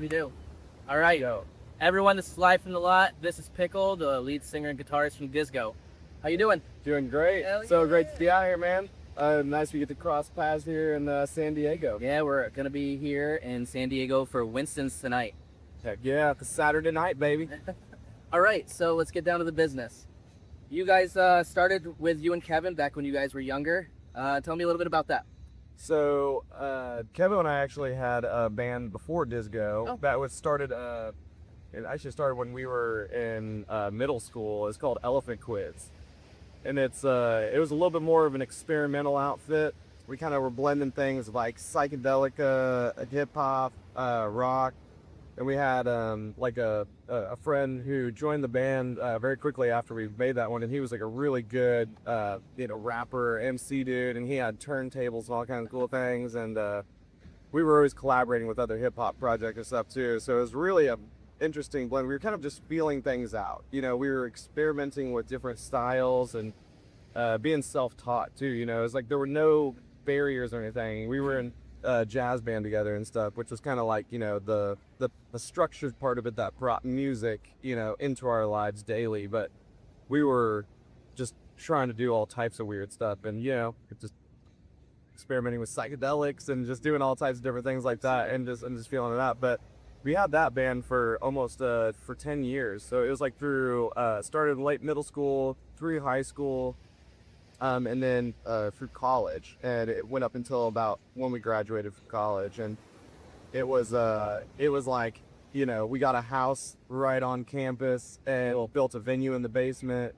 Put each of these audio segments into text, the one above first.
we do. All right, Yo, everyone, this is Live from the Lot. This is Pickel, the lead singer and guitarist from Dizgo. How you doing? doing great. Hell So yeah. great to be out here, man. Nice we get to cross paths here in San Diego. Yeah, we're gonna be here in San Diego for Winston's tonight. Heck yeah, it's a Saturday night, baby. All right, so let's get down to the business. You guys started with you and Kevin back when you guys were younger. Tell me a little bit about that. So Kevin and I actually had a band before Dizgo Oh. that was started. It actually started when we were in middle school. It's called Elephant Quiz, and it was a little bit more of an experimental outfit. We kind of were blending things like psychedelic, hip hop, rock. And we had like a friend who joined the band very quickly after we made that one, and he was like a really good rapper, MC dude, and he had turntables and all kinds of cool things. And we were always collaborating with other hip hop projects and stuff too. So it was really a interesting blend. We were kind of just feeling things out. We were experimenting with different styles and being self-taught too. It was like there were no barriers or anything. We were in jazz band together and stuff, which was kind of like the structured part of it that brought music into our lives daily. But we were just trying to do all types of weird stuff, and just experimenting with psychedelics and just doing all types of different things like that, and just feeling it out. But we had that band for almost for 10 years, so it was like through started in late middle school, through high school, and then through college, and it went up until about when we graduated from college. And it was like we got a house right on campus and built a venue in the basement,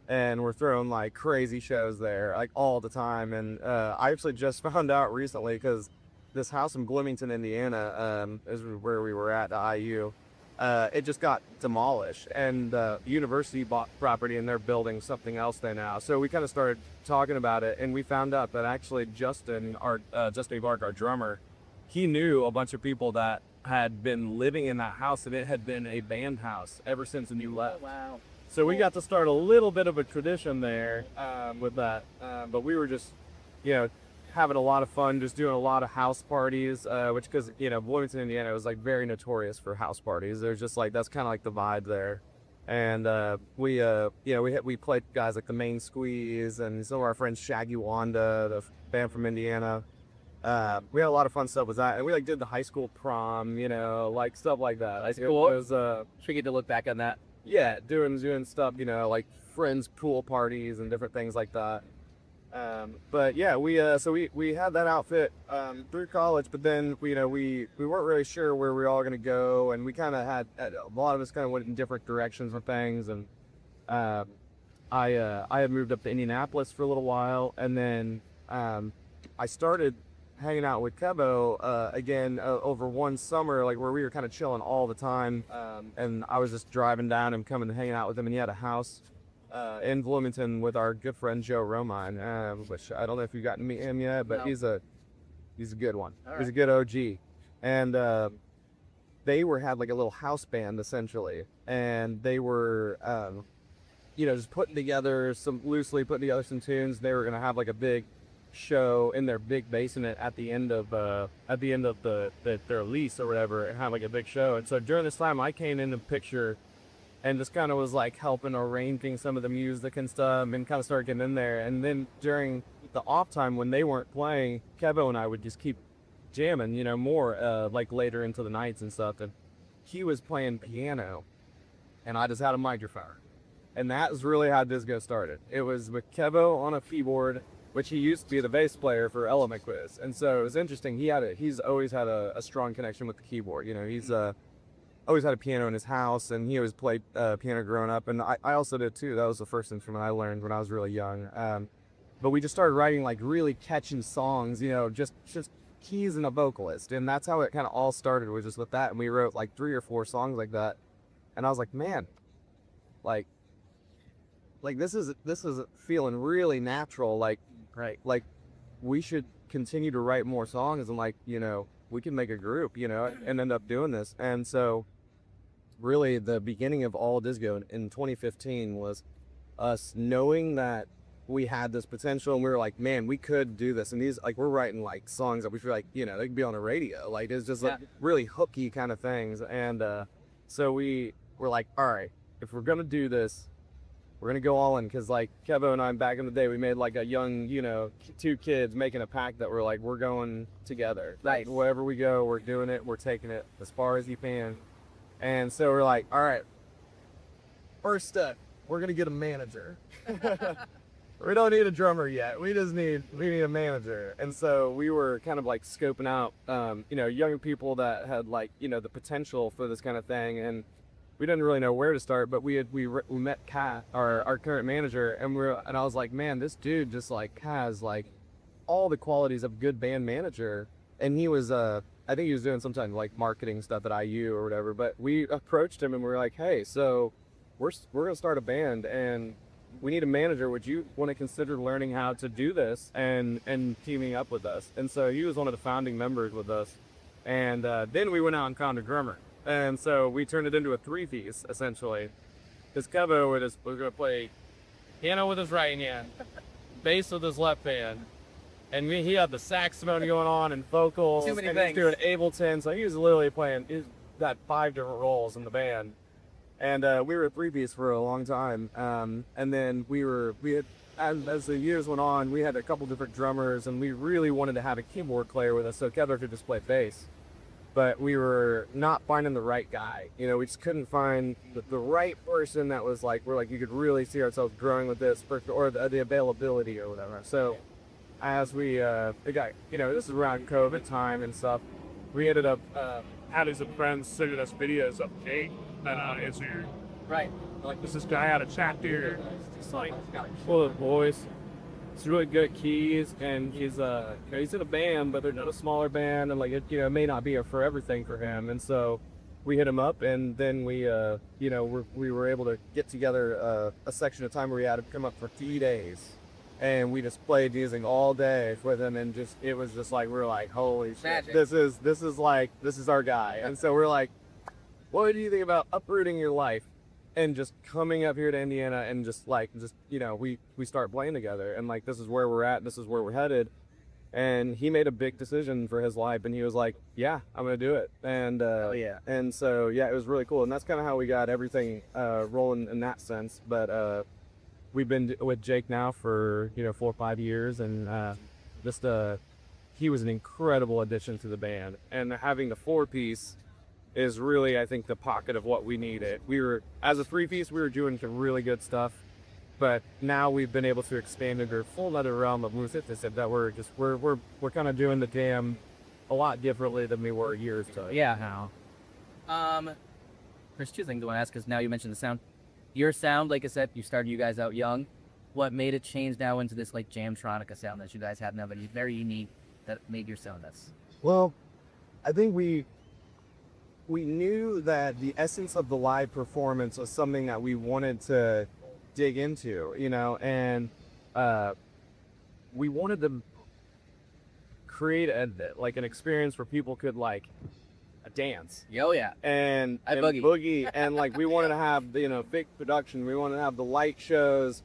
and we're throwing like crazy shows there like all the time. And I actually just found out recently, because this house in Bloomington, Indiana, is where we were at IU. It just got demolished, and the university bought property, and they're building something else there now. So we kind of started talking about it, and we found out that actually Justin Bark, our drummer, he knew a bunch of people that had been living in that house, and it had been a band house ever since we left. Wow. So we got to start a little bit of a tradition there with that. But we were just, having a lot of fun, just doing a lot of house parties, which, because Bloomington, Indiana was like very notorious for house parties. There's just like, that's kind of like the vibe there. And we played guys like the Main Squeeze and some of our friends, Shaggy Wanda, the band from Indiana. We had a lot of fun stuff with that, and we like did the high school prom, like stuff like that. That's It cool. was Should we get to look back on that? yeah, doing stuff, like friends' pool parties and different things like that. But yeah, we had that outfit through college, but then we weren't really sure where we were all gonna go, and we kind of had a lot of us kind of went in different directions with things. And I had moved up to Indianapolis for a little while, and then I started hanging out with Kebo again over one summer, like where we were kind of chilling all the time, and I was just driving down and coming and hanging out with him, and he had a house in Bloomington with our good friend Joe Romine, which I don't know if you've gotten to meet him yet, but No. he's a good one. All He's a right. good OG. And they had like a little house band essentially, and they were just loosely putting together some tunes. They were gonna have like a big show in their big basement at the end of their lease or whatever, and have like a big show. And so during this time, I came in the picture and just kind of was like helping arranging some of the music and stuff, and kind of started getting in there. And then during the off time when they weren't playing, Kevo and I would just keep jamming, more like later into the nights and stuff. And he was playing piano, and I just had a microphone. And that is really how Dizgo started. It was with Kevo on a keyboard, which he used to be the bass player for Element Quiz. And so it was interesting. He's always had a strong connection with the keyboard. He's always had a piano in his house, and he always played piano growing up. And I also did too. That was the first instrument I learned when I was really young. But we just started writing like really catchy songs, just keys and a vocalist. And that's how it kind of all started, was just with that. And we wrote like 3 or 4 songs like that. And I was like, man, like this is feeling really natural. Like we should continue to write more songs, and we can make a group, and end up doing this. And so really the beginning of all Dizgo in 2015 was us knowing that we had this potential, and we were like, man, we could do this. And these, like, we're writing like songs that we feel like, you know, they could be on the radio. Like, it's just like really hooky kind of things. And so we were like, all right, if we're gonna do this, we're gonna go all in. Because like Kevo and I back in the day, we made like a young, you know, two kids making a pact that we're like, we're going together. Nice. Like, wherever we go, we're doing it. We're taking it as far as you can. And so we're like, all right, first step, we're gonna get a manager. We don't need a drummer yet. We need a manager. And so we were kind of like scoping out, you know, young people that had like, you know, the potential for this kind of thing. And we didn't really know where to start, but we met Kat, our current manager, and I was like, man, this dude just like has like all the qualities of a good band manager. And he was, I think he was doing some kind of like marketing stuff at IU or whatever. But we approached him and we were like, hey, so we're gonna start a band and we need a manager. Would you want to consider learning how to do this and teaming up with us? And so he was one of the founding members with us. And then we went out and found a drummer. And so we turned it into a three-piece, essentially. Because Kevo was going to play piano with his right hand, bass with his left hand, and he had the saxophone going on and vocals. Too many and things. He was doing Ableton, so he was literally playing. He's got 5 different roles in the band. And we were a three-piece for a long time. And then we had, as the years went on, we had a couple different drummers, and we really wanted to have a keyboard player with us so Kevo could just play bass. But we were not finding the right guy. You know, we just couldn't find the right person that was like, we're like, you could really see ourselves growing with this person, or the availability or whatever. So as we got, you know, this is around COVID time and stuff, we ended up Having some friends sending us videos of Jake and Instagram. Right. Like, this guy out of chapter. It's like, full of voice. He's really good at keys, and he's you know, he's in a band, but they're not a smaller band, and like it, you know, may not be for everything for him. And so we hit him up, and then we you know, we were able to get together a section of time where we had to come up for 3 days, and we just played music all day with him, and just it was just like we were like, holy shit, Magic. this is our guy. And so we're like, what do you think about uprooting your life and just coming up here to Indiana and just you know, we start playing together, and like, this is where we're at, this is where we're headed. And he made a big decision for his life, and he was like, yeah, I'm gonna do it. And yeah. and so yeah, it was really cool, and that's kind of how we got everything rolling in that sense. But we've been with Jake now for, you know, 4 or 5 years, and he was an incredible addition to the band, and having the 4-piece is really, I think, the pocket of what we needed. We were, as a 3-piece, we were doing some really good stuff, but now we've been able to expand into a full other realm of music that we're kind of doing the jam a lot differently than we were years ago. Yeah. Now. There's two things I want to ask, because now you mentioned the sound. Your sound, like I said, you started you guys out young. What made it change now into this like Jamtronica sound that you guys have now, that is very unique, that made your sound this? Well, I think we knew that the essence of the live performance was something that we wanted to dig into, you know, and we wanted to create an experience where people could like dance. Oh yeah. And boogie. boogie. And like, we wanted to have, you know, big production. We wanted to have the light shows,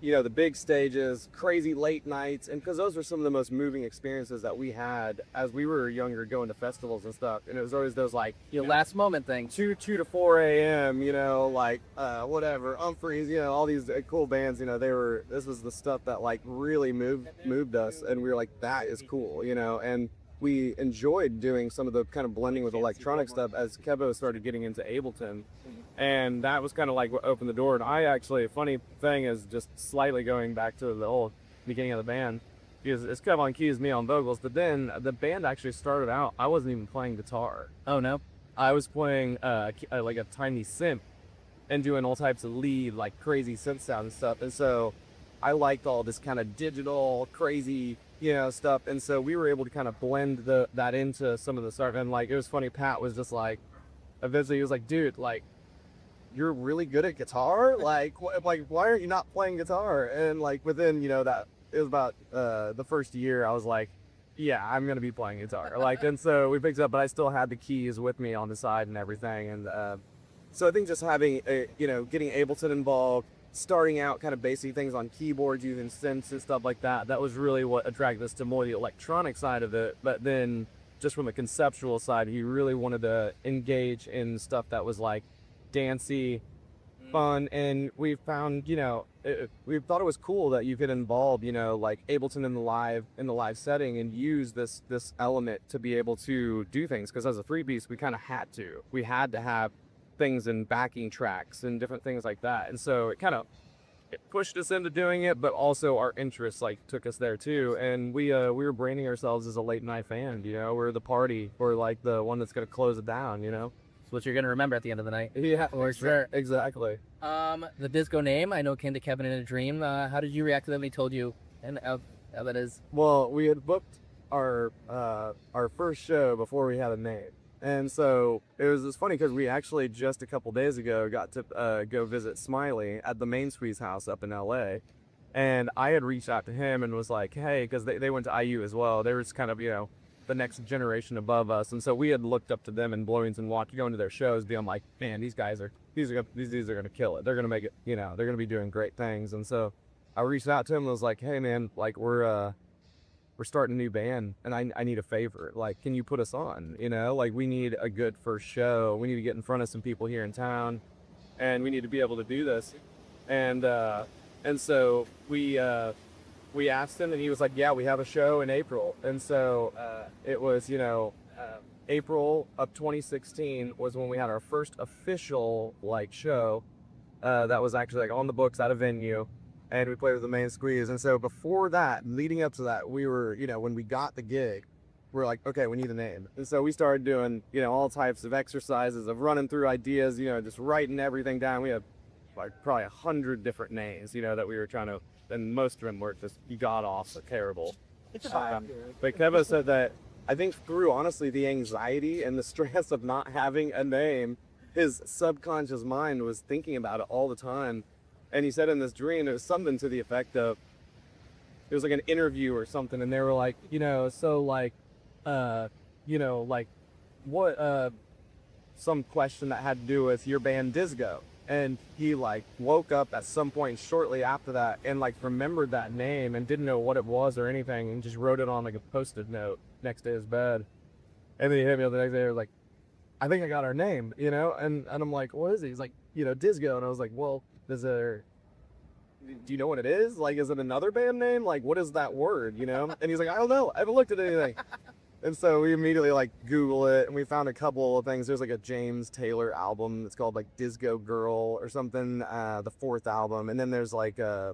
you know, the big stages, crazy late nights. And because those were some of the most moving experiences that we had as we were younger, going to festivals and stuff. And it was always those like, Your last moment thing. 2 to 4 a.m., you know, like whatever, Humphreys, you know, all these cool bands, you know, this was the stuff that like really moved us, and we were like, that is cool, you know. And we enjoyed doing some of the kind of blending with electronic stuff as Kevo started getting into Ableton, and that was kind of like what opened the door. And I actually, a funny thing is, just slightly going back to the old beginning of the band, because it's Kevo on keys, me on vocals, but then the band actually started out, I wasn't even playing guitar. Oh no. I was playing like a tiny synth and doing all types of lead, like crazy synth sound and stuff. And so I liked all this kind of digital, crazy, you know, stuff. And so we were able to kind of blend that into some of the stuff. And like, it was funny, Pat was just like, eventually he was like, dude, like, you're really good at guitar? Like, why aren't you not playing guitar? And like, within, you know, that, it was about the first year, I was like, yeah, I'm going to be playing guitar. Like, and so we picked it up, but I still had the keys with me on the side and everything. And so I think just having, you know, getting Ableton involved, starting out kind of basing things on keyboards, using synths and stuff like that. That was really what attracted us to more the electronic side of it. But then just from a conceptual side, he really wanted to engage in stuff that was like dancey, fun, and we found, we thought it was cool that you could involve, like Ableton in the live setting and use this element to be able to do things. Because as a three piece, we kind of had to have things in backing tracks and different things like that, and so it pushed us into doing it, but also our interests like took us there too. And we were branding ourselves as a late night fan. We're the party, or like the one that's gonna close it down. It's what you're gonna remember at the end of the night. Yeah, For sure. exactly. The Dizgo name, I know, came to Kevin in a dream. How did you react to that when he told you? And how that is? Well, we had booked our first show before we had a name, and so it's funny because we actually just a couple days ago got to go visit Smiley at the Main Squeeze house up in LA, and I had reached out to him and was like, hey, because they went to IU as well. They were just kind of the next generation above us, and so we had looked up to them in Bloomington, going to their shows, being like, man, these dudes are gonna kill it. They're gonna make it. They're gonna be doing great things. And so I reached out to him and was like, hey man, like we're starting a new band, and I need a favor. Like, can you put us on? Like we need a good first show. We need to get in front of some people here in town, and we need to be able to do this. And so we asked him, and he was like, yeah, we have a show in April. And so it was, April of 2016 was when we had our first official like show that was actually like on the books at a venue, and we played with the Main Squeeze. And so before that, leading up to that, we were, when we got the gig, we're like, okay, we need a name. And so we started doing, all types of exercises of running through ideas, just writing everything down. We had like probably 100 different names, that we were trying to, and most of them were just god-awful, terrible. But Kevin said that I think through, honestly, the anxiety and the stress of not having a name, his subconscious mind was thinking about it all the time. And he said in this dream, it was something to the effect of, it was like an interview or something, and they were like, so like, like, what, some question that had to do with your band Dizgo. And he like woke up at some point shortly after that and like remembered that name and didn't know what it was or anything, and just wrote it on like a post-it note next to his bed. And then he hit me up the next day, like, I think I got our name, and I'm like, what is it? He's like, Dizgo. And I was like, well, do you know what it is? Like, is it another band name? Like, what is that word, And he's like, I don't know. I haven't looked at anything. And so we immediately like Google it, and we found a couple of things. There's like a James Taylor album that's called like Dizgo Girl or something, the fourth album. And then there's like a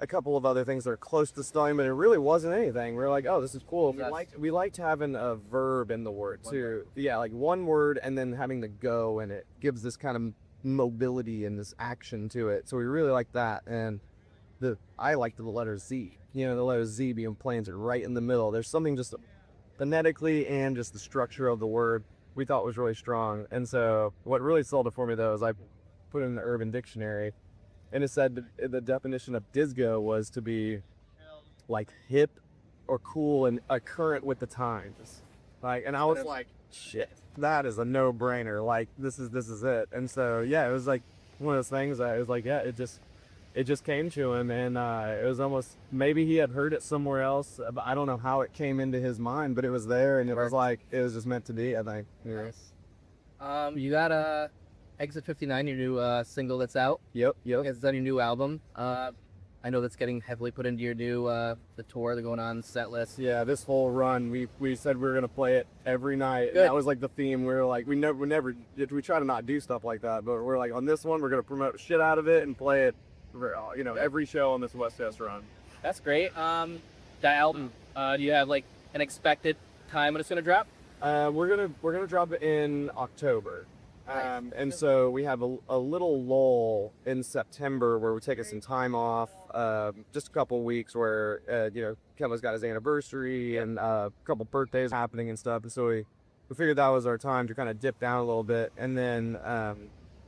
couple of other things that are close to spelling, but it really wasn't anything. We were like, oh, this is cool. We liked having a verb in the word too. Yeah, like one word and then having the go in it gives this kind of mobility and this action to it. So we really like that. And I liked the letter Z. The letter Z being planted right in the middle. There's something just phonetically and just the structure of the word we thought was really strong. And so what really sold it for me though is I put it in the Urban Dictionary, and it said the definition of Dizgo was to be like hip or cool and current with the times. Like, and I was like, shit, that is a no-brainer. Like, this is it. And so yeah, it was like one of those things that it was like, yeah, it just came to him, and it was almost, maybe he had heard it somewhere else, but I don't know how it came into his mind, but it was there, and it was like, it was just meant to be, I think. Nice. You got Exit 59, your new single that's out. Yep. It's on your new album. I know that's getting heavily put into your new the tour, they're going on set list. Yeah, this whole run, we said we were gonna play it every night. That was like the theme. We were like, we try to not do stuff like that, but we're like, on this one, we're gonna promote shit out of it and play it every show on this West Coast run. That's great. The album, do you have like an expected time when it's gonna drop? We're gonna drop it in October. Nice. And so we have a little lull in September where we're taking some time off, just a couple of weeks where Kevin's got his anniversary and a couple birthdays happening and stuff, and so we figured that was our time to kind of dip down a little bit. And then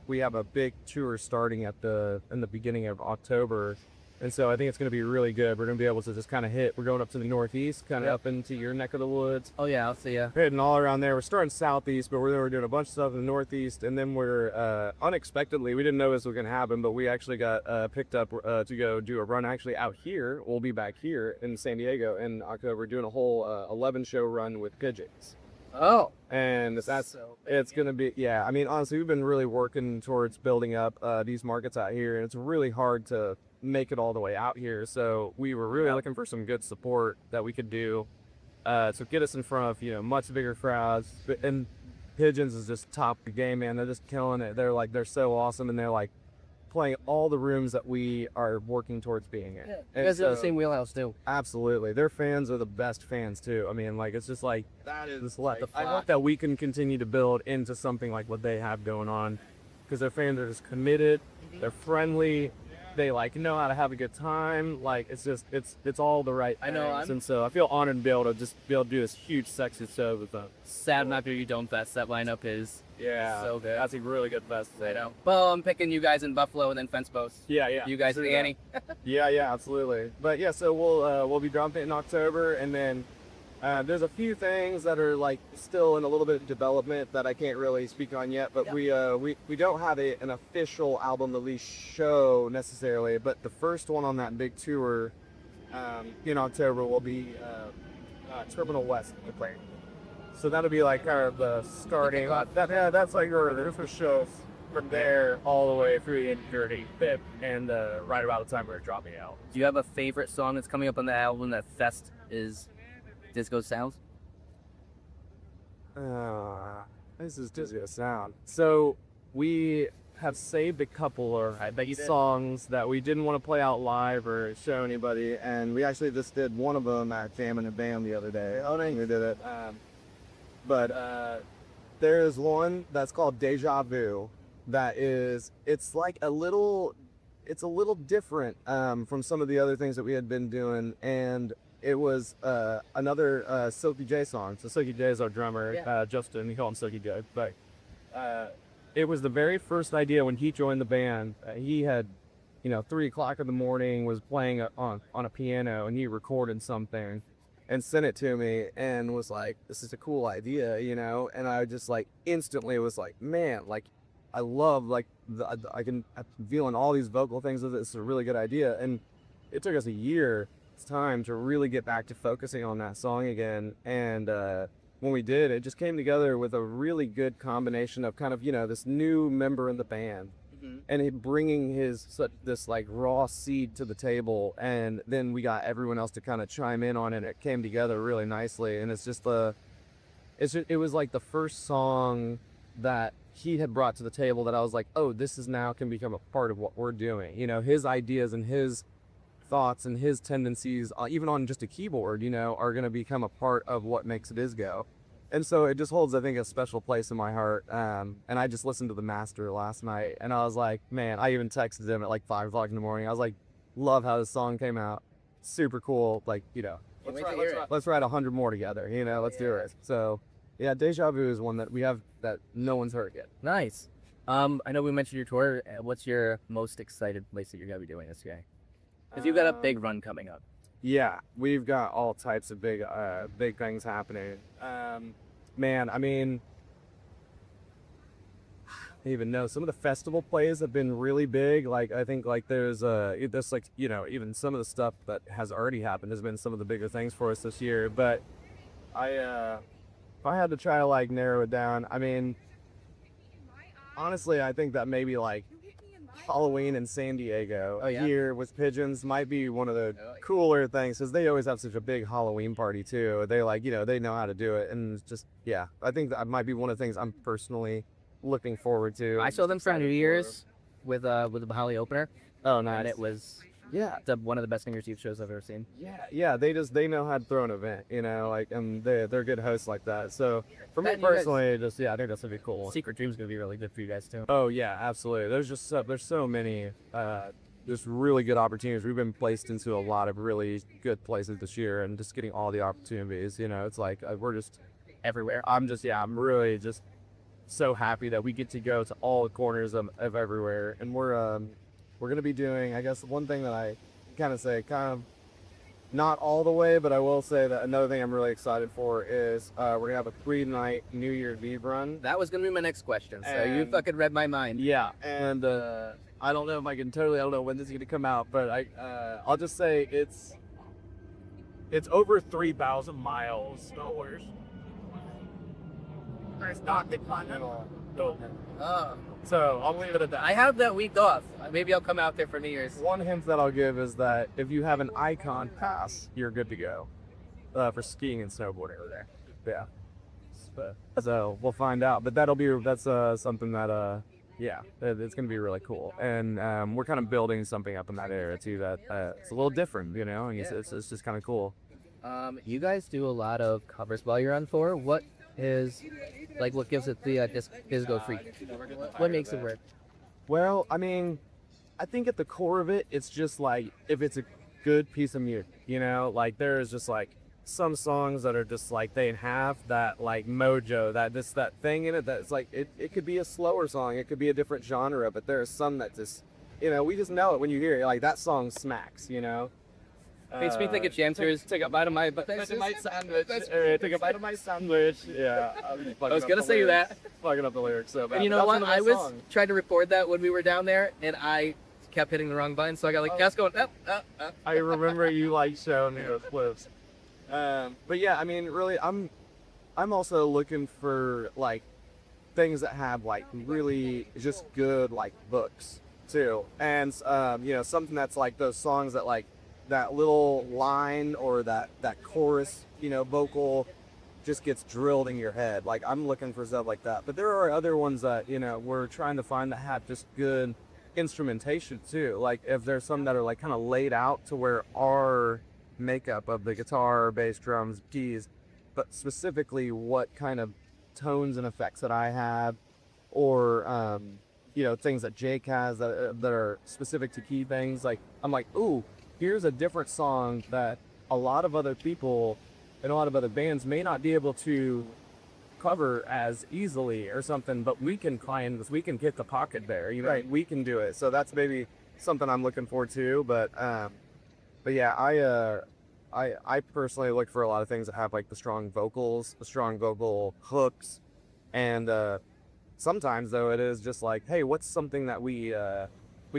we have a big tour starting in the beginning of October, And so I think it's going to be really good. We're going to be able to just kind of we're going up to the northeast, kind of up into your neck of the woods. Oh yeah, I'll see ya. Hitting all around there. We're starting southeast, but we're doing a bunch of stuff in the northeast. And then we're unexpectedly, we didn't know this was going to happen, but we actually got picked up to go do a run actually out here. We'll be back here in San Diego in October. We're doing a whole 11 show run with pigeons. Oh, And that's so it's gonna be, yeah, I mean, honestly, we've been really working towards building up these markets out here, and it's really hard to make it all the way out here. So we were really looking for some good support that we could do to get us in front of much bigger crowds. And Pigeons is just top of the game, man. They're just killing it. They're so awesome, and they're like playing all the rooms that we are working towards being in. Yeah. You And guys are in the so- same wheelhouse too. Absolutely. Their fans are the best fans too. I mean, like, it's just like, that is like, I hope that we can continue to build into something like what they have going on, because their fans are just committed, they're friendly, they like know how to have a good time. Like, it's just, it's all the right I know, things. I'm- And so I feel honored to be able to do this huge sexy show with them. Sad not to you don't fest. That lineup is Yeah. so good. That's a really good fest. I know. Well, I'm picking you guys in Buffalo and then Fence Post. Yeah, yeah. You guys are True the that. Annie. Yeah, absolutely. But yeah, so we'll be dropping it in October, and then there's a few things that are like still in a little bit of development that I can't really speak on yet. But we don't have an official album release show necessarily. But the first one on that big tour in October will be Terminal West, the plane. So that'll be like kind of the starting. That's like our initial shows from there all the way through the 35th, and right about the time we're dropping out. Do you have a favorite song that's coming up on the album that Fest is Dizgo Sounds? This is Dizgo Sound. So we have saved a couple of songs that we didn't want to play out live or show anybody, and we actually just did one of them at Jam in a Band the other day. Oh, dang, we did it. But there's one that's called Deja Vu. That is, it's a little different from some of the other things that we had been doing, and it was another Silky J song. So Silky J is our drummer, Justin. We call him Silky J. But it was the very first idea when he joined the band. He had, 3 o'clock in the morning, was playing on a piano, and he recorded something and sent it to me and was like, "This is a cool idea," And I just like instantly was like, "Man, like, I love I'm feeling all these vocal things with it. It's a really good idea." And it took us a year's time to really get back to focusing on that song again. And when we did, it just came together with a really good combination of kind of this new member in the band, and it bringing this like raw seed to the table, and then we got everyone else to kind of chime in on it. It came together really nicely, and it was like the first song that he had brought to the table that I was like, oh, this is now can become a part of what we're doing. His ideas and his thoughts and his tendencies, even on just a keyboard, are going to become a part of what makes Dizgo. And so it just holds, I think, a special place in my heart. And I just listened to the master last night, and I was like, man, I even texted him at like 5 o'clock in the morning. I was like, love how this song came out. Super cool. Like, let's write 100 more together, let's do it. So yeah, Deja Vu is one that we have that no one's heard yet. Nice. I know we mentioned your tour. What's your most excited place that you're gonna be doing this year? Because you've got a big run coming up. Yeah, we've got all types of big things happening. Man, I mean, I don't even know. Some of the festival plays have been really big. Like, I think like there's like, even some of the stuff that has already happened has been some of the bigger things for us this year. But if I had to try to like narrow it down, I mean, honestly, I think that maybe like Halloween in San Diego here with Pigeons might be one of the cooler things, because they always have such a big Halloween party too. They like, they know how to do it, and it's just, yeah, I think that might be one of the things I'm personally looking forward to. I saw them for New Year's with the Bahali opener. Oh, nice. And it was one of the best New Year's Eve shows I've ever seen. Yeah, they know how to throw an event, like, and they're good hosts like that. So for me And you guys- personally, I think that's gonna be cool. Secret Dream's gonna be really good for you guys too. Oh yeah, absolutely. There's so many just really good opportunities. We've been placed into a lot of really good places this year, and just getting all the opportunities. It's like we're just Everywhere. I'm really just so happy that we get to go to all the corners of everywhere, and we're gonna be doing. I guess one thing that I kind of say, kind of not all the way, but I will say that another thing I'm really excited for is we're gonna have a 3-night New Year's Eve run. That was gonna be my next question. So you And- fucking read my mind. Yeah, and I don't know if I can totally. I don't know when this is gonna come out, but I'll just say It's over 3,000 miles. No worries. It's not the continental. So I'll leave it at that. I have that week off. Maybe I'll come out there for New Year's. One hint that I'll give is that if you have an icon pass, you're good to go for skiing and snowboarding over there. Yeah. So we'll find out, but that's something that yeah, it's gonna be really cool, and we're kind of building something up in that area too that it's a little different, you know. And it's just kind of cool. You guys do a lot of covers while you're on tour. What is like what gives it the Dizgo freak? What makes it work? Well, I mean, I think at the core of it, it's just like if it's a good piece of music, you know, like there's just like some songs that are just like they have that like mojo, that thing in it that's like it could be a slower song, it could be a different genre, but there are some that just, you know, we just know it when you hear it, like that song smacks, you know. Makes me think of jam tours. Take a bite of my sandwich. Take a bite of my sandwich. Yeah, I was gonna say that. Fucking up the lyrics so bad. And you know what? I was trying to record that when we were down there, and I kept hitting the wrong button, so I got like Cass going up. I remember you like showing me those clips. But yeah, I mean, really, I'm also looking for like things that have like really just good like books too, and you know, something that's like those songs that like that little line or that chorus, you know, vocal just gets drilled in your head. Like I'm looking for stuff like that. But there are other ones that, you know, we're trying to find that have just good instrumentation too. Like if there's some that are like kind of laid out to where our makeup of the guitar, bass, drums, keys, but specifically what kind of tones and effects that I have, or you know, things that Jake has that are specific to key things. Like I'm like, ooh, here's a different song that a lot of other people and a lot of other bands may not be able to cover as easily or something, but we can find this, we can hit the pocket there, you know, right. We can do it. So that's maybe something I'm looking for too. But yeah, I personally look for a lot of things that have like the strong vocals, the strong vocal hooks, and sometimes though it is just like, hey, what's something that we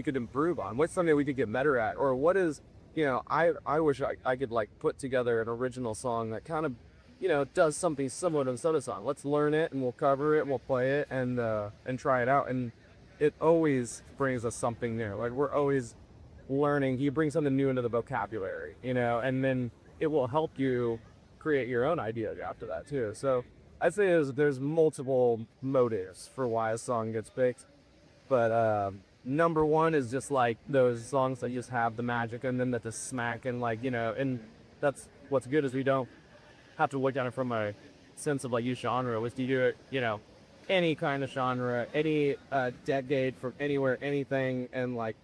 could improve on? What's something we could get better at? Or what is, you know, I wish I could like put together an original song that kind of, you know, does something similar to another song. Let's learn it and we'll cover it, we'll play it and try it out. And it always brings us something new. Like we're always learning. You bring something new into the vocabulary, you know, and then it will help you create your own ideas after that too. So I'd say there's multiple motives for why a song gets picked, but number one is just like those songs that just have the magic and then that the smack and like, you know, and that's what's good is we don't have to look at it from a sense of like you genre, which you do it, you know, any kind of genre, any decade, from anywhere, anything, and like,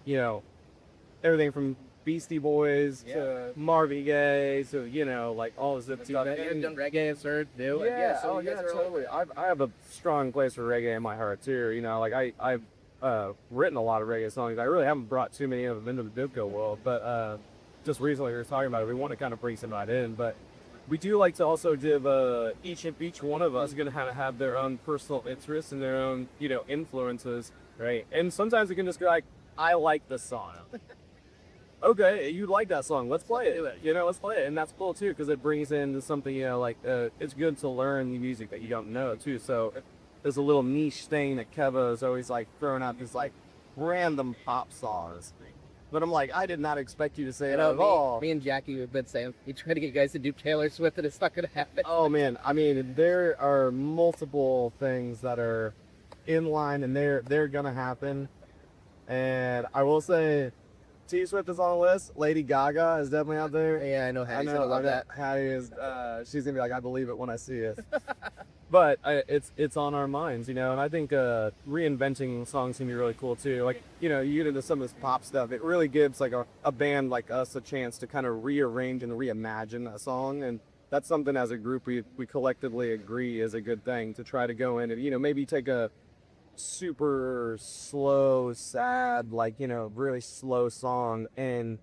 you know, everything from Beastie Boys to Marvin Gaye to, you know, like all this stuff. You've done reggae, absurd, new. Yeah, so oh yeah, totally. I have a strong place for reggae in my heart too. You know, like I've written a lot of reggae songs. I really haven't brought too many of them into the Dizgo world, but just recently we were talking about it. We want to kind of bring some of that in, but we do like to also give each one of us going to have their own personal interests and their own, you know, influences, right? And sometimes it can just be like, I like this song. Okay, you like that song, let's play it. You know, let's play it. And that's cool too, because it brings in something, you know, like it's good to learn the music that you don't know too. So there's a little niche thing that Keva is always like throwing out these like random pop songs. But I'm like, I did not expect you to say it at all. Me and Jackie have been saying, you try to get guys to do Taylor Swift and it's not going to happen. Oh man, I mean, there are multiple things that are in line and they're going to happen. And I will say, T Swift is on the list. Lady Gaga is definitely out there. Yeah, I know Hattie's gonna love that. Hattie is, she's gonna be like, I believe it when I see it. But it's on our minds, you know. And I think reinventing songs can be really cool too. Like, you know, you get into some of this pop stuff. It really gives like a band like us a chance to kind of rearrange and reimagine a song. And that's something as a group we collectively agree is a good thing to try to go in and, you know, maybe take a super slow, sad, like, you know, really slow song and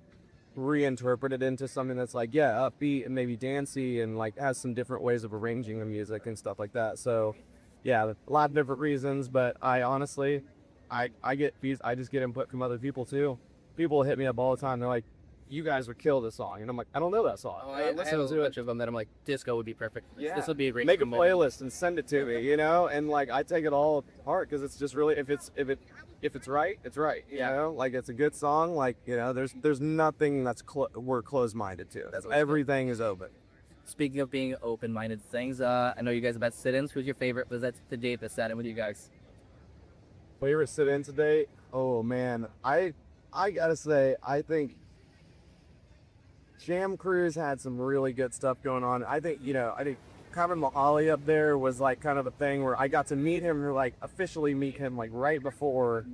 reinterpret it into something that's like, yeah, upbeat and maybe dancey and like has some different ways of arranging the music and stuff like that. So yeah, a lot of different reasons, but I honestly, I just get input from other people too. People hit me up all the time. They're like, you guys would kill this song. And I'm like, I don't know that song. I have a bunch of them that I'm like, Dizgo would be perfect. Yeah. This would be a great. Make a moment. playlist and send it to me, you know? And like I take it all apart because it's just really if it's right, it's right. You know? Like it's a good song, like, you know, there's nothing that's we're closed-minded to. Everything is open. Speaking of being open-minded things, I know you guys about sit-ins. Who's your favorite? Was that to date that sat in with you guys? Favorite sit-in today? Oh man, I gotta say, I think Jam Cruise had some really good stuff going on. I think Kevin Mahali up there was like kind of a thing where I got to meet him, or like officially meet him like right before.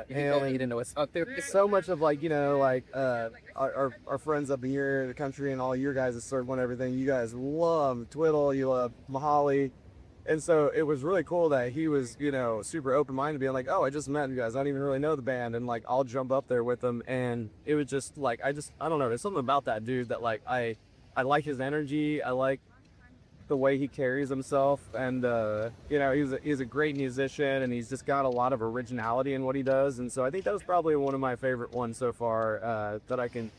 He didn't know what's up there. So much of like, you know, like our friends up here in the country and all your guys' circle and everything, you guys love Twiddle, you love Mahali. And so it was really cool that he was, you know, super open-minded, being like, oh, I just met you guys. I don't even really know the band. And like, I'll jump up there with them. And it was just like, I don't know. There's something about that dude that like, I like his energy. I like the way he carries himself. And, you know, he's a great musician, and he's just got a lot of originality in what he does. And so I think that was probably one of my favorite ones so far, that I can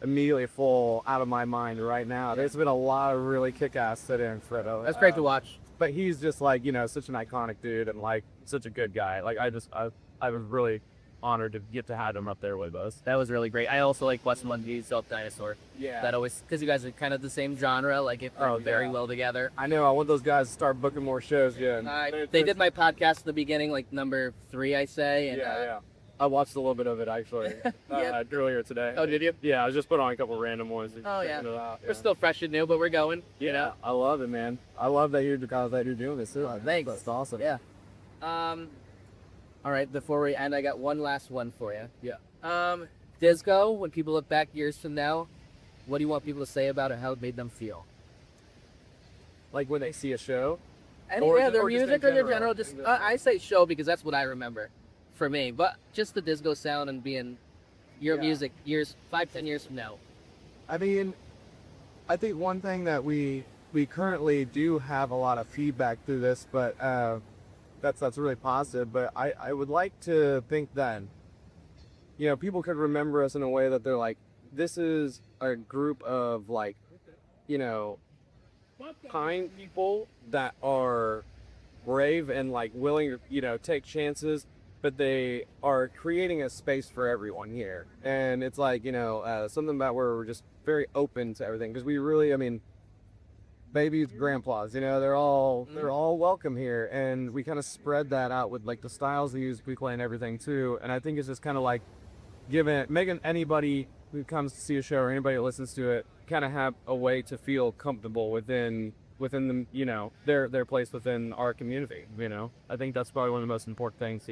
immediately pull out of my mind right now. There's been a lot of really kick-ass sit-ins, Fredo. That's great to watch. But he's just like, you know, such an iconic dude and like such a good guy. Like I was really honored to get to have him up there with us. That was really great. I also like West Lundy's Self Dinosaur. Yeah. That always, because you guys are kind of the same genre, like it worked very well together. I know. I want those guys to start booking more shows. Yeah. They did my podcast in the beginning, like number 3, I say. And, yeah. I watched a little bit of it actually earlier today. Oh, did you? Yeah, I just put on a couple random ones. Oh yeah. We're still fresh and new, but we're going. You know. I love it, man. I love that you're doing this too. Thanks. That's awesome. Yeah. All right. Before we end, I got one last one for you. Yeah. Dizgo. When people look back years from now, what do you want people to say about it? How it made them feel? Like when they see a show. Their or just music in or their general. general. I say show because that's what I remember. For me, but just the Dizgo sound and being your music 5-10 years from now. I mean, I think one thing that we currently do have a lot of feedback through this, but that's really positive. But I would like to think that, you know, people could remember us in a way that they're like, this is a group of like, you know, kind people that are brave and like willing to, you know, take chances. But they are creating a space for everyone here. And it's like, you know, something about where we're just very open to everything. Because we really, I mean, babies, grandpas, you know, they're all welcome here. And we kind of spread that out with like the styles of music we play and everything too. And I think it's just kind of like making anybody who comes to see a show or anybody who listens to it kind of have a way to feel comfortable within them, you know, their place within our community. You know, I think that's probably one of the most important things.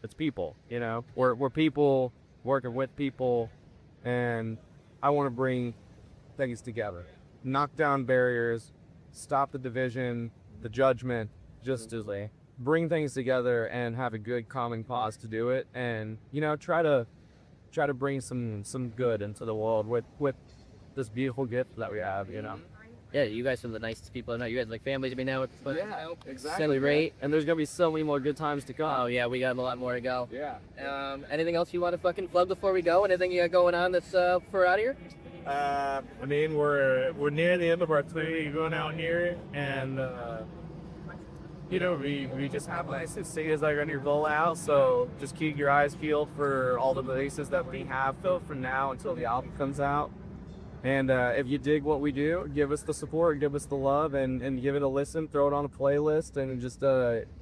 It's people. You know, we're people working with people, and I want to bring things together, knock down barriers, stop the division, the judgment, just bring things together and have a good common cause to do it, and you know, try to bring some good into the world with this beautiful gift that we have. You know. Yeah, you guys are the nicest people I know. You guys are like family to me now. But exactly. Celebrate. And there's gonna be so many more good times to come. Oh yeah, we got a lot more to go. Yeah. Anything else you want to fucking plug before we go? Anything you got going on that's for out of here? I mean, we're near the end of our tour. Going out here, and you know, we just have like cities that are going to roll out. So just keep your eyes peeled for all the releases that we have filled from now until the album comes out. And if you dig what we do, give us the support, give us the love, and give it a listen. Throw it on a playlist, and just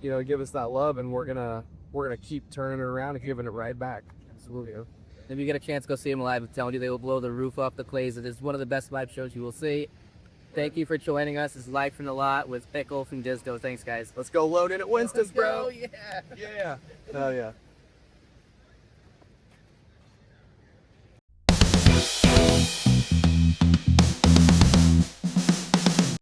you know, give us that love, and we're gonna keep turning it around and giving it right back. Absolutely. If you get a chance, go see them live. I'm telling you, they will blow the roof off the Clays. It is one of the best live shows you will see. Thank you for joining us. It's Live from the Lot with Pickel from Dizgo. Thanks, guys. Let's go load in at Winston's, bro. Yeah. Yeah. Oh yeah.